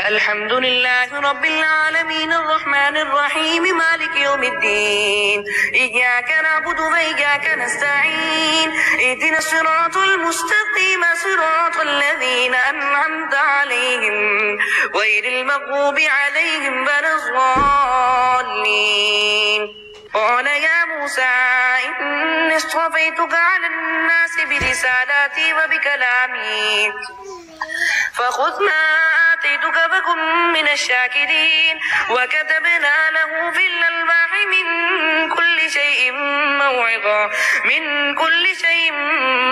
الحمد لله رب العالمين الرحمن الرحيم مالك يوم الدين إياك نعبد وإياك نستعين اهدنا الصراط المستقيم صراط الذين أنعمت عليهم غير المغضوب عليهم ولا الضالين قال يا موسى إني اصطفيتك على الناس برسالاتي وبكلامي فخذ ما آتيتك فكن من الشاكرين وكتبنا له في الألواح من كل شيء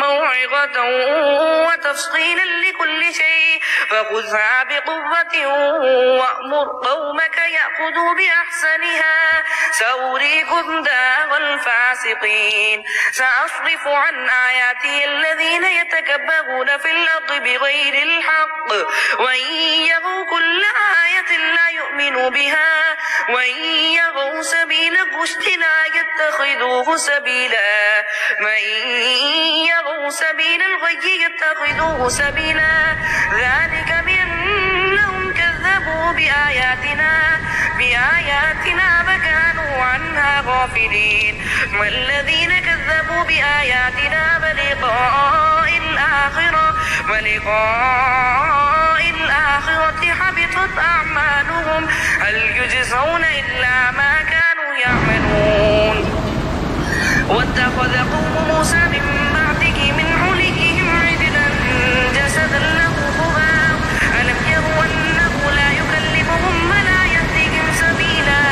موعظة وتفصيلا لكل شيء فخذها بقوة وأمر قومك يأخذوا بأحسنها سأريكم دار الفاسقين سأصرف عن آياتي الذين يتكبرون في الأرض بغير الحق وإن يروا كل آية لا يؤمنوا بها وإن يروا سبيل الرشد لا يتخذوه سبيلا وإن يروا سبيل الغي يتخذوه سبيلا ذلك بأنهم كذبوا بآياتنا فكانوا عنها غافلين والذين كذبوا بآياتنا ولقاء الآخرة حبطت أعمالهم هل يجزون إلا ما كانوا يعملون واتخذ قوم موسى من بعده من حليهم عجلا جسدا له خوار ألم يروا أنه لا يكلمهم ولا يهديهم سبيلا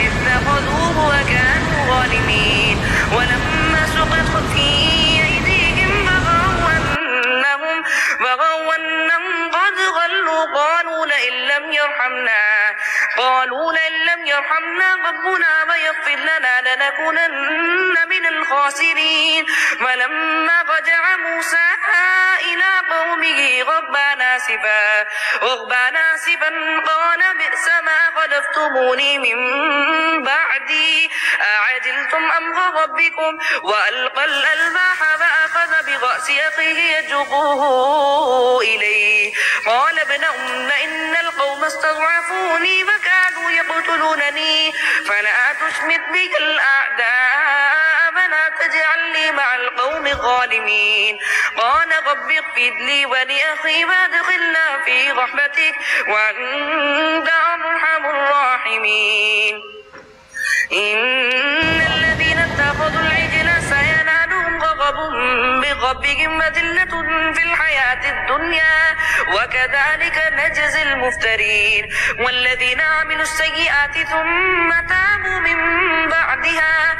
اتخذوه وكانوا ظالمين ولما سقط في أيديهم بغوا أنهم قد ضلوا قالوا لئن لم يرحمنا ربنا ويغفر لنا لنكونن من الخاسرين ولما رجع موسى إلى قومه غضبان آسفا قال بئس ما خلفتموني من بعدي أعجلتم أمر ربكم وألقى الألواح فأخذ برأس أخيه يجره إليه قال ابن أم إن القوم استضعفوني وكادوا يقتلونني فلا تشمت بي الأعداء ولا تجعلني مع القوم الظالمين قال رب اغفر لي ولأخي وادخلنا في رحمتك وأنت أرحم الراحمين إن الذين اتخذوا العجل سينالهم غضب من ربهم وذلة في الحياة الدنيا وكذلك نجزي المفترين والذين عملوا السيئات ثم تابوا من بعدها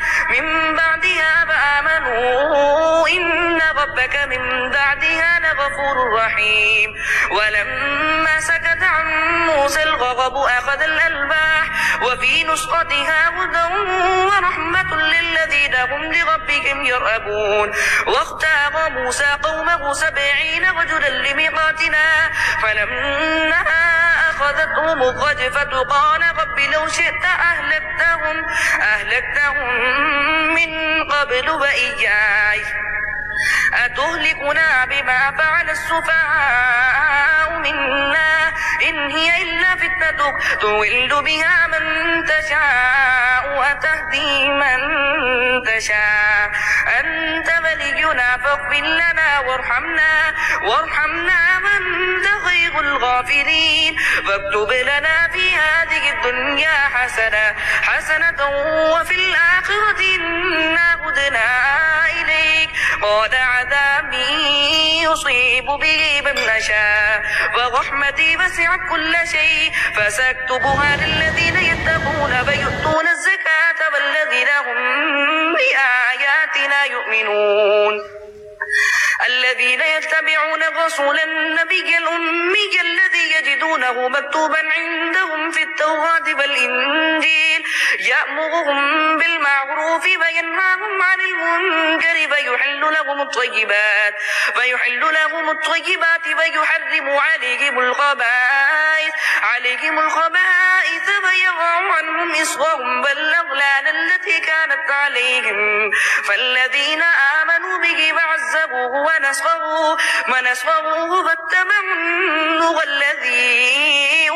فآمنوا إن ربك من بعدها لغفور رحيم ولما سكت عن موسى الغضب أخذ الألواح وفي نسختها هدى ورحمة للذين هم لربهم يرهبون واختار موسى قومه 70 رجلا لميقاتنا فلما أخذتهم الرجفة قال رب لو شئت أهلكتهم من قبل وإياي أتهلكنا بما فعل السفهاء منا إن هي إلا فتنتك تضل بها من تشاء وتهدي من تشاء أنت ولينا فاغفر لنا وارحمنا وأنت خير الغافرين فاكتب لنا في هذه الدنيا حسنة وفي الآخرة إنا هدنا إليك قال عذابي يصيب به من نشاء ورحمتي وسعت كل شيء فسأكتبها للذين يتقون ويؤتون الزكاة والذين هم بآياتنا يؤمنون الذين يتبعون الرسول النبي الأمي الذي يجدونه مكتوبا عندهم في التوراة والإنجيل يأمرهم بالمعروف وينهاهم عن المنكر ويحل لهم الطيبات ويحرم عليهم الخبائث ويضع عنهم إصرهم والأغلال التي كانت عليهم فالذين آمنوا به ونصروه واتبعوا النور الذي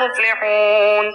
المفلحون.